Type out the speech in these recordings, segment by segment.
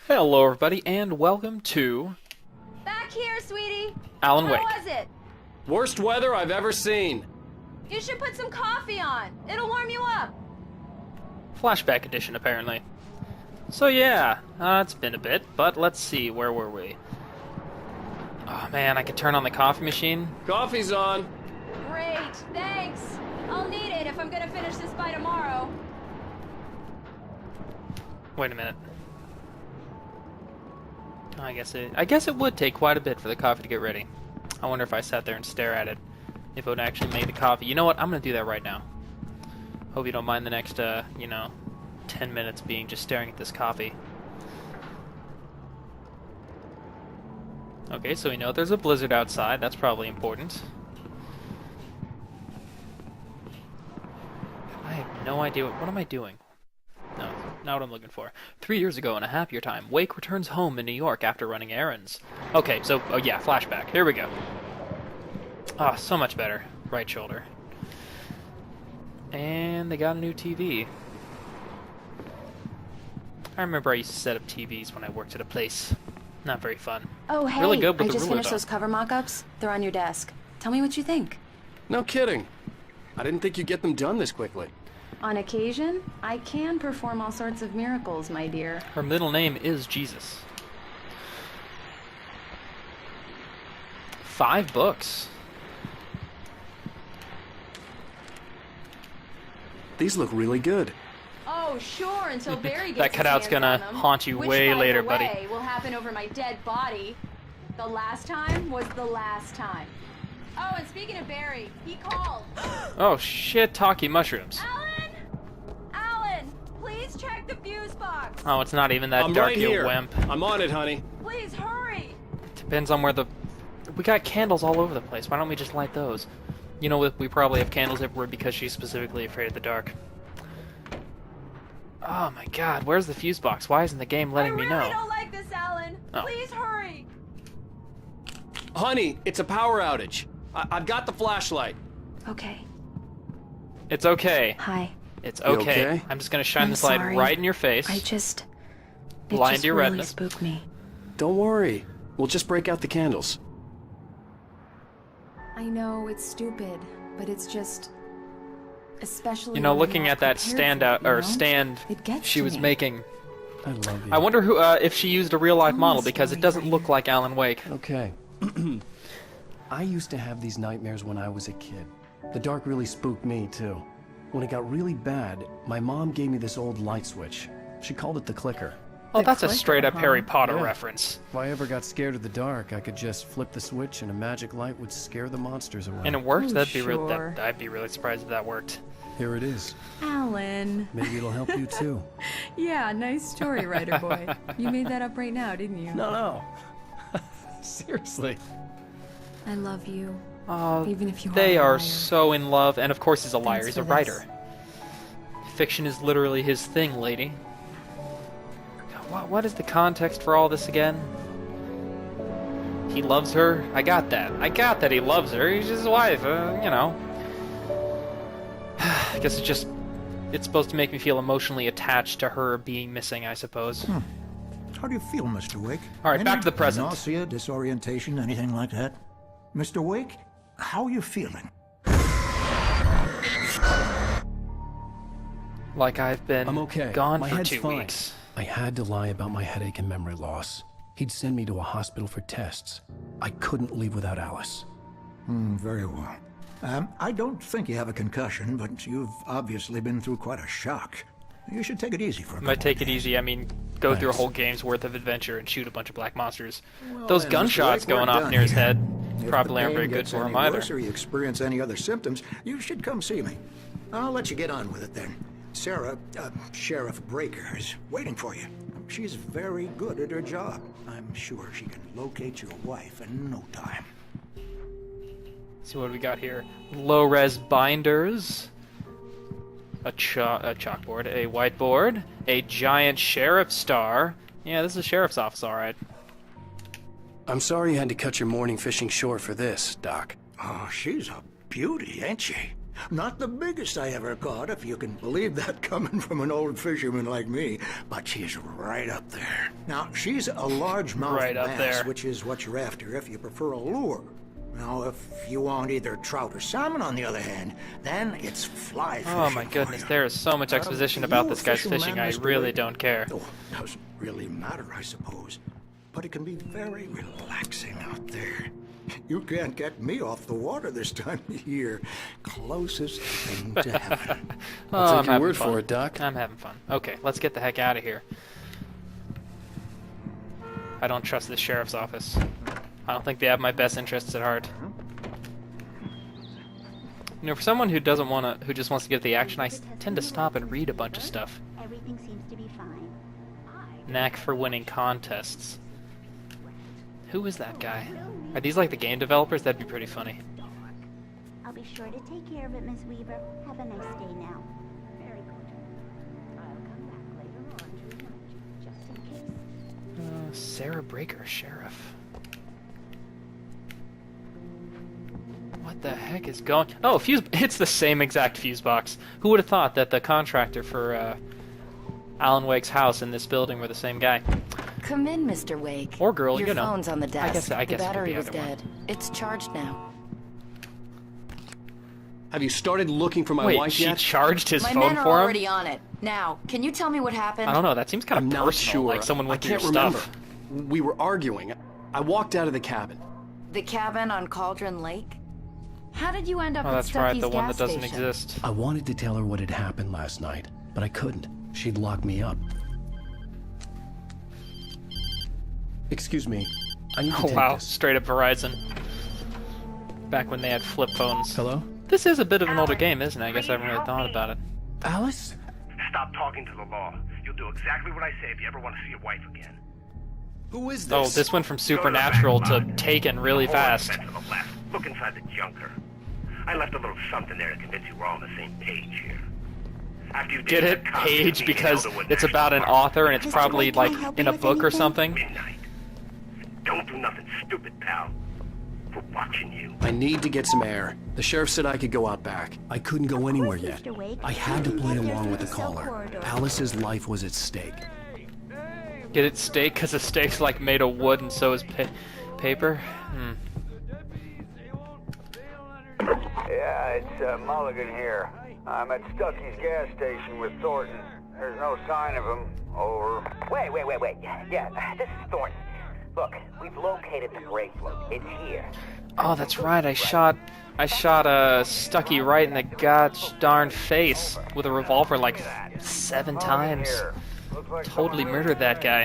Hello, everybody, and welcome to Back here, sweetie. Alan Wake. How was it? Worst weather I've ever seen. You should put some coffee on. It'll warm you up. Flashback edition, apparently. So yeah, it's been a bit, but let's see, where were we? Oh man, I could turn on the coffee machine. Coffee's on. Great, thanks. I'll need it if I'm gonna finish this by tomorrow. Wait a minute. I guess it would take quite a bit for the coffee to get ready. I wonder if I sat there and stare at it, if it would actually make the coffee. You know what? I'm gonna do that right now. Hope you don't mind the next, 10 minutes being just staring at this coffee. Okay, so we know there's a blizzard outside. That's probably important. I have no idea. What am I doing? No, not what I'm looking for. 3 years ago in a happier time, Wake returns home in New York after running errands. Okay, so, oh yeah, flashback. Here we go. Ah, so much better. Right shoulder. And they got a new TV. I remember I used to set up TVs when I worked at a place. Not very fun. Oh, hey, really good with I the just ruler, finished though. those cover mock-ups. They're on your desk. Tell me what you think. No kidding. I didn't think you'd get them done this quickly. On occasion, I can perform all sorts of miracles, my dear. Her middle name is Jesus. 5 books. These look really good. Oh, sure, until Barry gets That cutout's his hands gonna on them, haunt you which, way by later, the buddy. way, will happen over my dead body. The last time was the last time. Oh, and speaking of Barry, he called. Oh shit, talkie mushrooms. Alan! Alan! Please check the fuse box! Oh, it's not even that I'm dark, right you here. wimp. I'm on it, honey. Please hurry! Depends on where the... We got candles all over the place. Why don't we just light those? You know, we probably have candles everywhere because she's specifically afraid of the dark. Oh my god, where's the fuse box? Why isn't the game letting me know? I really don't like this, Alan. Oh. Please hurry! Honey, it's a power outage. I've got the flashlight. Okay. It's okay. Hi. It's You okay. okay? I'm just gonna shine I'm this light sorry. right in your face. It Blind just your really retina. spooked me. Don't worry. We'll just break out the candles. I know it's stupid, but it's just... Especially You know, when I'm looking not at that prepared standout for it, or you know? stand It gets she to was me. making. I love you. I wonder who if she used a real life Tell me model a because it story, doesn't writer. look like Alan Wake. Okay. I used to have these nightmares when I was a kid. The dark really spooked me, too. When it got really bad, my mom gave me this old light switch. She called it the clicker. Oh, The that's a clicker, straight up huh? Harry Potter Yeah. reference. If I ever got scared of the dark, I could just flip the switch and a magic light would scare the monsters away. And it worked? Oh, That'd be sure. I'd be really surprised if that worked. Here it is. Alan. Maybe it'll help you, too. Yeah, nice story, writer boy. You made that up right now, didn't you? No. Seriously. I love you. Oh, Even if you they are a are liar. so in love, and of course he's a liar. Thanks He's a for this. writer. Fiction is literally his thing, lady. What is the context for all this again? He loves her. I got that. I got that he loves her. He's his wife. You know. I guess it's supposed to make me feel emotionally attached to her being missing, I suppose. How do you feel, Mr. Wake? All right, back to the present. Nausea, disorientation, anything like that? Mr. Wake, how are you feeling? Like I've been I'm okay. gone My for head's 2 fine. weeks. I had to lie about my headache and memory loss. He'd send me to a hospital for tests. I couldn't leave without Alice. Very well. I don't think you have a concussion, but you've obviously been through quite a shock. You should take it easy for a Might couple take of it days. easy. I mean, go through a Thanks. whole game's worth of adventure and shoot a bunch of black monsters. Well, Those then, Mr. gunshots Wake, we're going off done near his here. head If probably the aren't very pain good gets for him any either. worse or you experience any other symptoms, you should come see me. I'll let you get on with it then. Sarah, Sheriff Breaker, is waiting for you. She's very good at her job. I'm sure she can locate your wife in no time. See what we got here. Low-res binders. A chalkboard. A whiteboard. A giant sheriff star. Yeah, this is a sheriff's office, alright. I'm sorry you had to cut your morning fishing short for this, Doc. Oh, she's a beauty, ain't she? Not the biggest I ever caught, if you can believe that coming from an old fisherman like me, but she's right up there. Now, she's a largemouth Right up bass, there. which is what you're after if you prefer a lure. Now, if you want either trout or salmon, on the other hand, then it's fly fishing. Oh my for goodness, you. there is so much exposition about You this guy's official fishing, man, I Mr. really Wade? don't care. Oh, doesn't really matter, I suppose. But it can be very relaxing out there. You can't get me off the water this time of year. Closest thing to heaven. Oh, I'll I'm take your having word fun. for it, Doc. I'm having fun. Okay, let's get the heck out of here. I don't trust the sheriff's office. I don't think they have my best interests at heart. You know, for someone who doesn't want to, who just wants to get the action, I tend to stop and read a bunch of stuff. Everything seems to be fine. Knack for winning contests. Who is that guy? Are these like the game developers? That'd be pretty funny. I'll be sure to take care of it, Miss Weaver. Have a nice day now. Very good. I'll come back later on to remind you, just in case. Sarah Breaker, sheriff. What the heck is going? Oh, fuse. It's the same exact fuse box. Who would have thought that the contractor for Alan Wake's house in this building were the same guy? Come in, Mr. Wake. Or girl, Your you know. phone's on the desk. I guess the it could battery be was either one. dead. It's charged now. Have you started looking for my Wait, wife she yet? charged his My phone men are for him? already on it. Now, can you tell me what happened? I don't know. That seems kind I'm of not personal. sure. Like someone I went through your can't remember. stuff. We were arguing. I walked out of the cabin. The cabin on Cauldron Lake? How did you end up Oh, at that's right. Stucky's The one gas that doesn't station? exist. I wanted to tell her what had happened last night, but I couldn't. She'd locked me up. Excuse me. I need to Oh take wow, this. straight up Verizon. Back when they had flip phones. Hello? This is a bit of an older game, isn't it? I guess I haven't really thought about it. Alice? Stop talking to the law. You'll do exactly what I say if you ever want to see your wife again. Who is this? Oh, this went from Supernatural to Back, Taken really Hold on, fast. Spencer, to the left. Look inside the junker. I left a little something there to convince you we're all on the same page here. After you Get did it? the cop Page, meeting in because Elderwood it's National about an Park, author and it's Mr. probably Wake, can I like help in you a with book or anything? something. midnight. Don't do nothing stupid, pal. We're watching you. I need to get some air. The sheriff said I could go out back. I couldn't go anywhere course, yet. Mr. Wake. I had to play Get there along with the through the cell caller. corridor. Alice's life was at stake. Get it steak because the steak's like made of wood and so is paper. Yeah, it's Mulligan here. I'm at Stucky's gas station with Thornton. There's no sign of him. Over. Wait. Yeah, this is Thornton. Look, we've located the brake fluid. It's here. Oh, that's right. I shot Stucky right in the gosh darn face with a revolver like 7 times. Totally murdered that guy.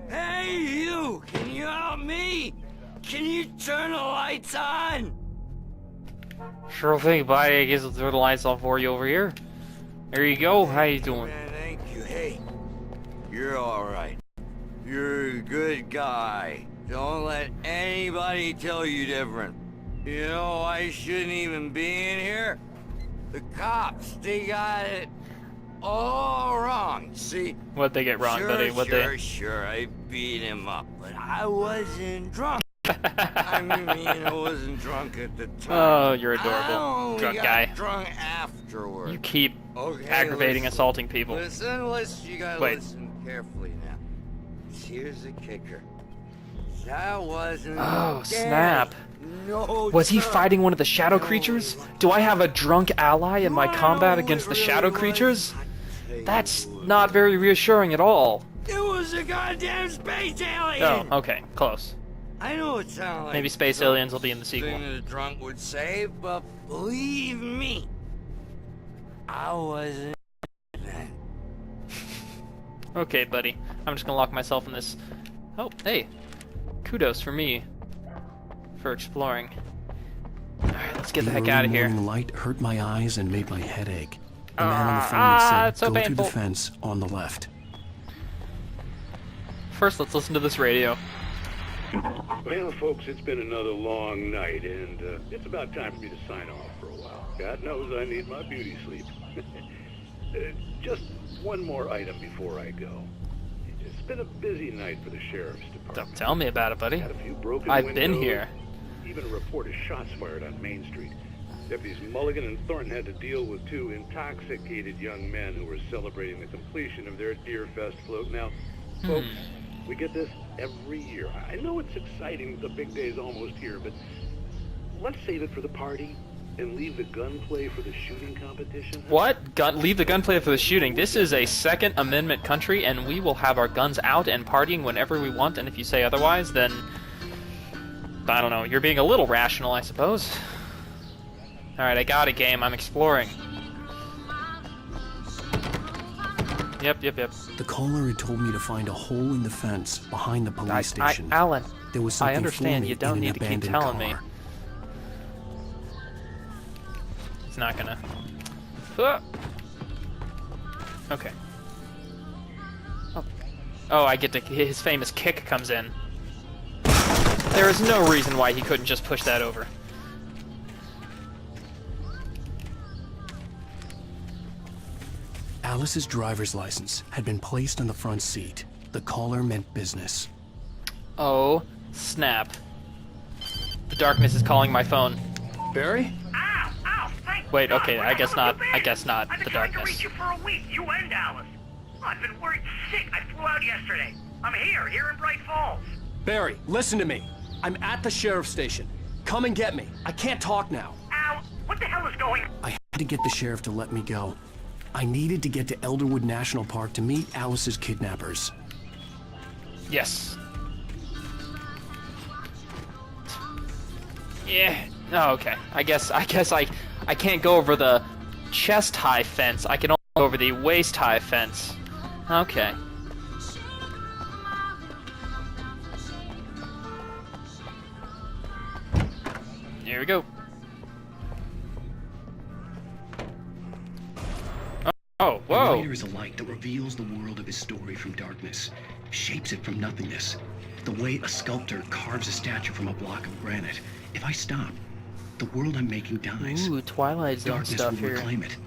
Hey, you! Can you help me? Can you turn the lights on? Sure thing, buddy. I guess I'll throw the lights on for you over here. There you go. How you doing? Man, thank you. Hey, you're all right. You're a good guy. Don't let anybody tell you different. You know, I shouldn't even be in here. The cops, they got it all wrong. See? What'd they get wrong, sure, buddy? What'd Sure, I beat him up, but I wasn't drunk. I mean, I wasn't drunk at the time. Oh, you're I adorable. only Drunk got guy. drunk afterward. You keep Okay, aggravating, listen. assaulting people. Listen, you gotta Wait. listen carefully now. Here's the kicker. That wasn't Oh, dead. snap. No, Was he sir. fighting one of the shadow creatures? Do I have a drunk ally in my combat against the shadow creatures? That's not very reassuring at all. It was a goddamn space alien! Oh, okay, close. I know it sounds like Maybe space aliens will be in the sequel. something that a drunk would say, but believe me, I wasn't then. Okay, buddy. I'm just gonna lock myself in this. Oh, hey. Kudos for me for exploring. Alright, let's get the heck early out of here. morning light hurt my eyes and made my head ache. The man on the phone had it's said, so go through painful. the fence on the left. First, let's listen to this radio. Well, folks, it's been another long night, and it's about time for me to sign off for a while. God knows I need my beauty sleep. Just one more item before I go. It's been a busy night for the sheriff's department. Don't tell me about it, buddy. Had a few broken I've been windows, here. Even a report of shots fired on Main Street. Deputies Mulligan and Thornton had to deal with two intoxicated young men who were celebrating the completion of their Deer Fest float. Now, folks, we get this every year. I know it's exciting, the big day's almost here, but let's save it for the party and leave the gunplay for the shooting competition. What? Leave the gunplay for the shooting? This is a Second Amendment country, and we will have our guns out and partying whenever we want, and if you say otherwise, then... I don't know, you're being a little rational, I suppose. Alright, I got a game, I'm exploring. Yep. The caller had told me to find a hole in the fence behind the police station. Alan, there was something I understand, for me you don't in an need to keep abandoned telling me. car. It's not gonna... Okay. Oh, I get to... His famous kick comes in. There is no reason why he couldn't just push that over. Alice's driver's license had been placed on the front seat. The caller meant business. Oh, snap. The darkness is calling my phone. Barry? Ow, thank Wait, God. okay, I guess not. I guess not. I've The been trying to darkness. reach you for a week, you and Alice. I've been worried sick. I flew out yesterday. I'm here in Bright Falls. Barry, listen to me. I'm at the sheriff's station. Come and get me. I can't talk now. Al, what the hell is going on? I had to get the sheriff to let me go. I needed to get to Elderwood National Park to meet Alice's kidnappers. Yes. Yeah. Oh, okay. I guess I can't go over the chest-high fence. I can only go over the waist-high fence. Okay. Here we go. Oh, whoa. The writer is a light that reveals the world of his story from darkness, shapes it from nothingness. The way a sculptor carves a statue from a block of granite. If I stop, the world I'm making dies. Ooh, Twilight Zone Darkness stuff will here. reclaim it.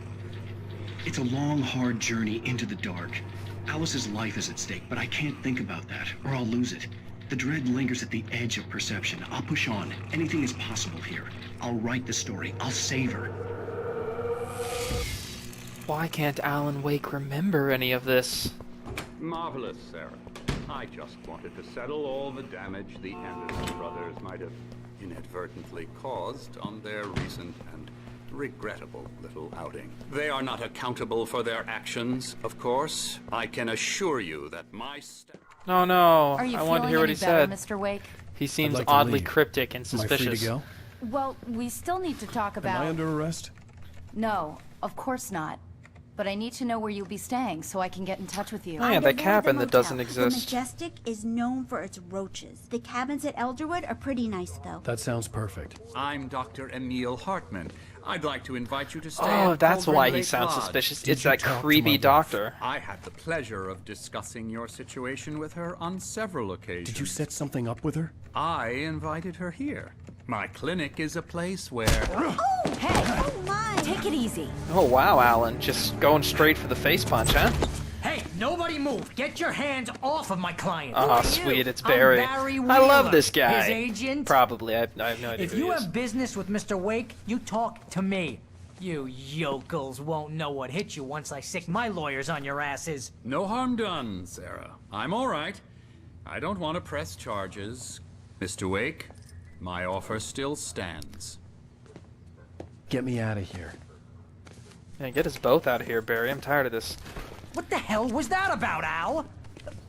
It's a long, hard journey into the dark. Alice's life is at stake, but I can't think about that, or I'll lose it. The dread lingers at the edge of perception. I'll push on. Anything is possible here. I'll write the story. I'll save her. Why can't Alan Wake remember any of this? Marvelous, Sarah. I just wanted to settle all the damage the Anderson brothers might have inadvertently caused on their recent and regrettable little outing. They are not accountable for their actions, of course. I can assure you that my Oh no, Are you I wanted to hear what he feeling any said. better, Mr. Wake? He seems I'd like to oddly leave. cryptic and Am I suspicious. free to go? Well, we still need to talk about... Am I under arrest? No, of course not. But I need to know where you'll be staying so I can get in touch with you. Oh yeah, that cabin that doesn't The exist. Majestic is known for its roaches. The cabins at Elderwood are pretty nice, though. That sounds perfect. I'm Dr. Emil Hartman. I'd like to invite you to stay Oh, at that's Cauldron why he Lake sounds Lodge. suspicious. Did It's you that talk to creepy my wife? doctor. I had the pleasure of discussing your situation with her on several occasions. Did you set something up with her? I invited her here. My clinic is a place where... Oh, hey! Oh, my! Take it easy. Oh wow, Alan, just going straight for the face punch, huh? Hey, nobody move! Get your hands off of my client! Oh, Who are sweet, you? it's I'm Barry. Barry I love Wheeler, this guy. His agent? Probably, I have no idea If who he you is. have business with Mr. Wake, you talk to me. You yokels won't know what hit you once I sick my lawyers on your asses. No harm done, Sarah. I'm all right. I don't want to press charges. Mr. Wake, my offer still stands. Get me out of here. Man, get us both out of here, Barry. I'm tired of this. What the hell was that about, Al?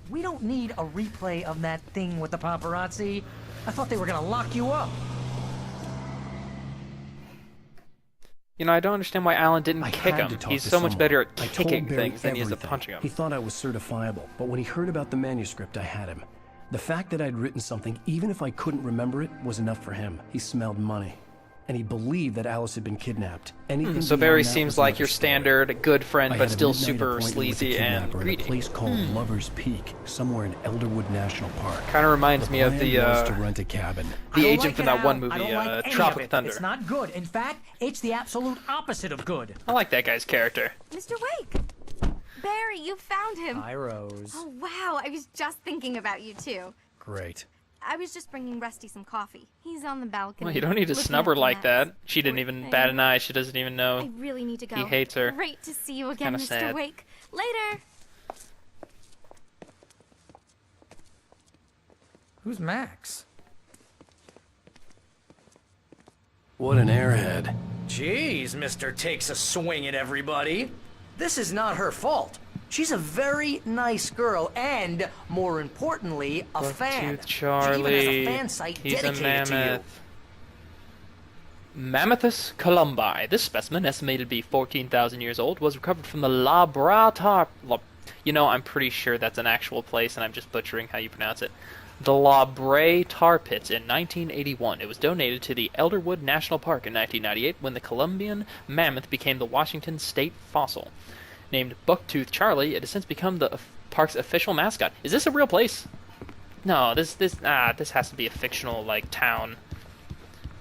We don't need a replay of that thing with the paparazzi. I thought they were gonna lock you up. You know, I don't understand why Alan didn't I kick had to him. talk He's to so much someone. better at I told kicking Barry things than he is at everything. punching them. He thought I was certifiable, but when he heard about the manuscript, I had him. The fact that I'd written something, even if I couldn't remember it, was enough for him. He smelled money. And he believed that Alice had been kidnapped. Anything So beyond Barry that seems was like another your story. standard good friend, I but had a still midnight super appointment with the sleazy and kidnapper greedy. at a place called Lover's Peak, somewhere in Elderwood National Park. Kind of reminds me of plan the was to rent a cabin. the I don't agent like from it, that Al. one I movie, don't like any Tropic of it. Thunder. It's not good. In fact, it's the absolute opposite of good. I like that guy's character. Mr. Wake! Barry, you found him! Hi, Rose. Oh, wow, I was just thinking about you, too. Great. I was just bringing Rusty some coffee. He's on the balcony. Well, you don't need to looking snub her at the like nets. that. She didn't even bat an eye. She doesn't even know. I really need to go. He hates her. Great to see you again, Kinda Mr. sad. Wake. Later. Who's Max? What an airhead. Jeez, Mr. Takes a swing at everybody. This is not her fault. She's a very nice girl, and, more importantly, a fan. Charlie. She even has a fan site He's a dedicated to you. mammoth. Mammothus columbi. This specimen, estimated to be 14,000 years old, was recovered from the You know, I'm pretty sure that's an actual place, and I'm just butchering how you pronounce it. The La Brea Tar Pits in 1981. It was donated to the Elderwood National Park in 1998 when the Columbian mammoth became the Washington state fossil. Named Bucktooth Charlie, it has since become the park's official mascot. Is this a real place? No, this has to be a fictional, like, town.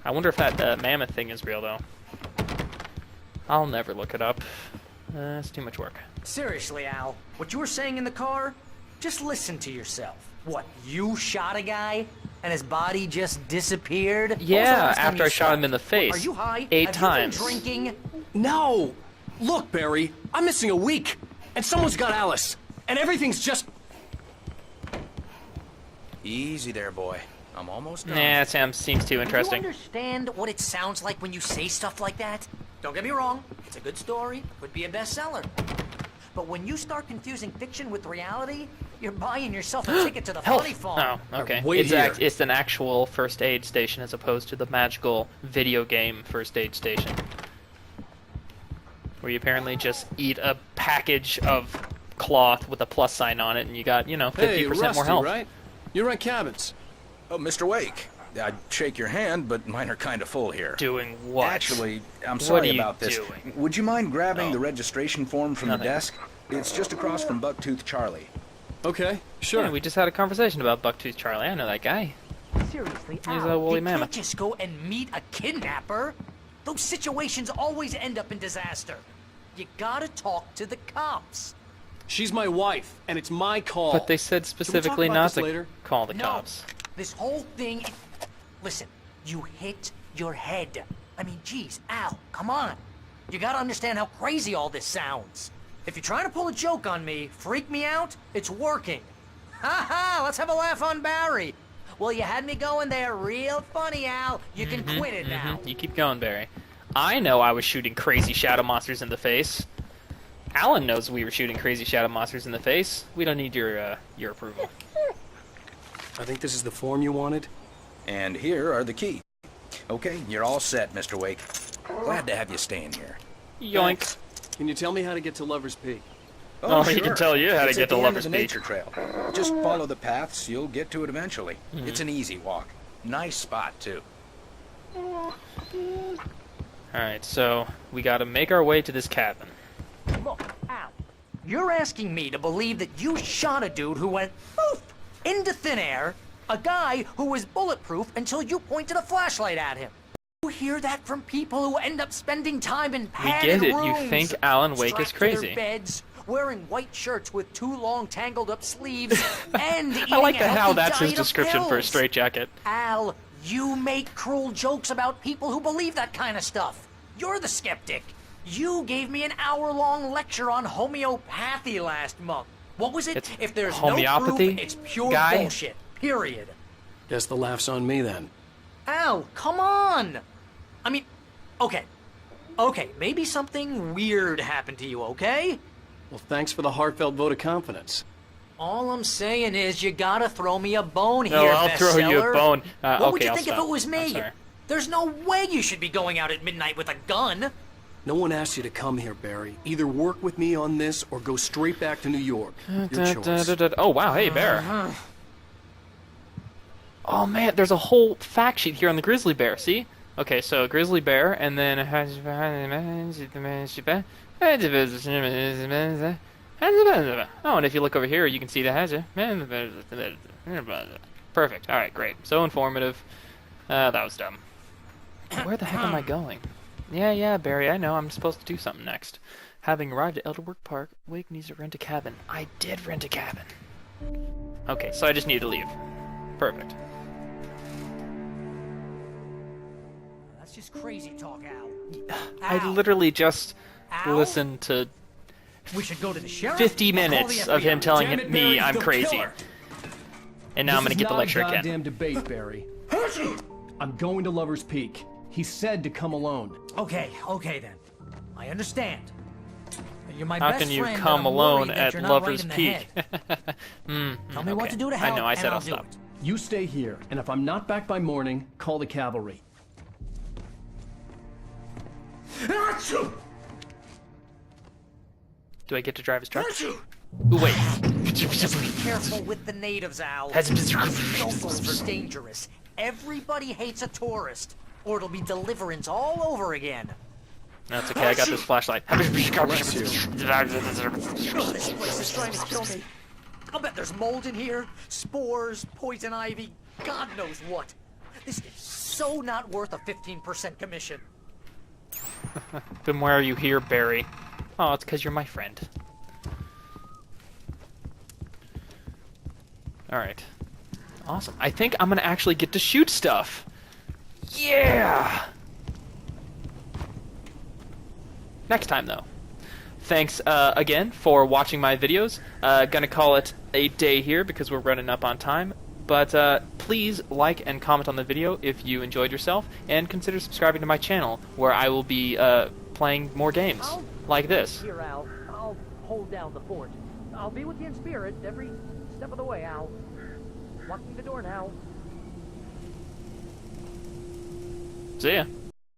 I wonder if that mammoth thing is real, though. I'll never look it up. It's too much work. Seriously, Al, what you were saying in the car? Just listen to yourself. What, you shot a guy and his body just disappeared? When was the Yeah, last time after you I shot saw him in the it? face. Are you high? 8 Have times. You been drinking? No! Look, Barry, I'm missing a week, and someone's got Alice, and everything's just... Easy there, boy. I'm almost done. Nah, Sam seems too Do you interesting. understand what it sounds like when you say stuff like that? Don't get me wrong, it's a good story, could be a bestseller. But when you start confusing fiction with reality, you're buying yourself a ticket to the funny farm. Oh, okay. Wait here. It's an actual first aid station as opposed to the magical video game first aid station. Where you apparently just eat a package of cloth with a plus sign on it and you got, 50% Hey, more Rusty, health. right? You rent cabins. Oh, Mr. Wake. I'd shake your hand, but mine are kind of full here. Doing what? Actually, I'm What sorry are you about this. doing? Would you mind grabbing Oh. the registration form from Nothing. the desk? It's just across from Bucktooth Charlie. Okay, sure. Yeah, we just had a conversation about Bucktooth Charlie. I know that guy. Seriously, He's Al, a woolly you mammoth. can't just go and meet a kidnapper. Those situations always end up in disaster. You gotta talk to the cops. She's my wife, and it's my call. But they said specifically about not this to later? call the No, cops. this whole thing... Listen, you hit your head. I mean, geez, Al, come on. You gotta understand how crazy all this sounds. If you're trying to pull a joke on me, freak me out, it's working. Ha ha, let's have a laugh on Barry. Well, you had me going there real funny, Al. You can quit it now. You keep going, Barry. I know I was shooting crazy shadow monsters in the face. Alan knows we were shooting crazy shadow monsters in the face. We don't need your approval. I think this is the form you wanted. And here are the keys. Okay, you're all set, Mr. Wake. Glad to have you staying here. Yoink. Thanks. Can you tell me how to get to Lover's Peak? Oh, he can tell you how to It's get at to the end Lover's of the Peak. nature trail. Just follow the paths, you'll get to it eventually. Mm-hmm. It's an easy walk. Nice spot, too. Alright, so we gotta make our way to this cabin. Look, Al, you're asking me to believe that you shot a dude who went poof into thin air, a guy who was bulletproof until you pointed a flashlight at him. You hear that from people who end up spending time in padded get it. rooms, You think Alan Wake is strapped to their crazy. beds, wearing white shirts with too long tangled up sleeves, and eating I like a how healthy that's his diet of description for a pills. straitjacket. Al, you make cruel jokes about people who believe that kind of stuff. You're the skeptic. You gave me an hour-long lecture on homeopathy last month. What was it? It's If there's homeopathy, no proof, it's pure guy? bullshit. Period. Guess the laugh's on me then. Al, come on. I mean, okay. Okay, maybe something weird happened to you, okay? Well, thanks for the heartfelt vote of confidence. All I'm saying is you gotta throw me a bone No, here, I'll throw you a bestseller. bone. What would okay, you I'll think stop. if it was I'm me? sorry. There's no way you should be going out at midnight with a gun. No one asked you to come here, Barry. Either work with me on this or go straight back to New York. Your choice. Oh, wow. Hey, Bear. Oh, man. There's a whole fact sheet here on the grizzly bear. See? Okay, so grizzly bear, and then... Oh, and if you look over here, you can see the... Perfect. All right, great. So informative. That was dumb. Where the heck am I going? Yeah, Barry, I know. I'm supposed to do something next. Having arrived at Elderwood Park, Wake needs to rent a cabin. I did rent a cabin. Okay, so I just need to leave. Perfect. crazy talk, Al. I literally just listened to We should go to the sheriff. 50 or call the minutes of him FBI. telling Damn it, me Barry, I'm the crazy. killer. And now I'm This gonna is get the not lecture a again. goddamn debate, Barry. I'm going to Lover's Peak. He said to come alone. Okay then. I understand. You're my How best can you friend, come and I'm alone worried that at you're not Lover's right in the Peak? head. Tell me what okay. to do to help, I know, I and said I'll I'll do stop. it. You stay here, and if I'm not back by morning, call the cavalry. Do I get to drive his truck? Ooh, wait. Just be careful with the natives, Al. These locals are dangerous. Everybody hates a tourist, or it'll be Deliverance all over again. That's okay, I got this flashlight. Bless you. This place is trying to kill me. I'll bet there's mold in here, spores, poison ivy, God knows what. This is so not worth a 15% commission. Then why are you here, Barry? Oh, it's because you're my friend. Alright. Awesome. I think I'm gonna actually get to shoot stuff. Yeah! Next time, though. Thanks again for watching my videos. Gonna call it a day here because we're running up on time. But please like and comment on the video if you enjoyed yourself, and consider subscribing to my channel where I will be playing more games like this. Here, Al. I'll hold down the fort. I'll be with you in spirit every step of the way, Al. Locking the door now. See ya.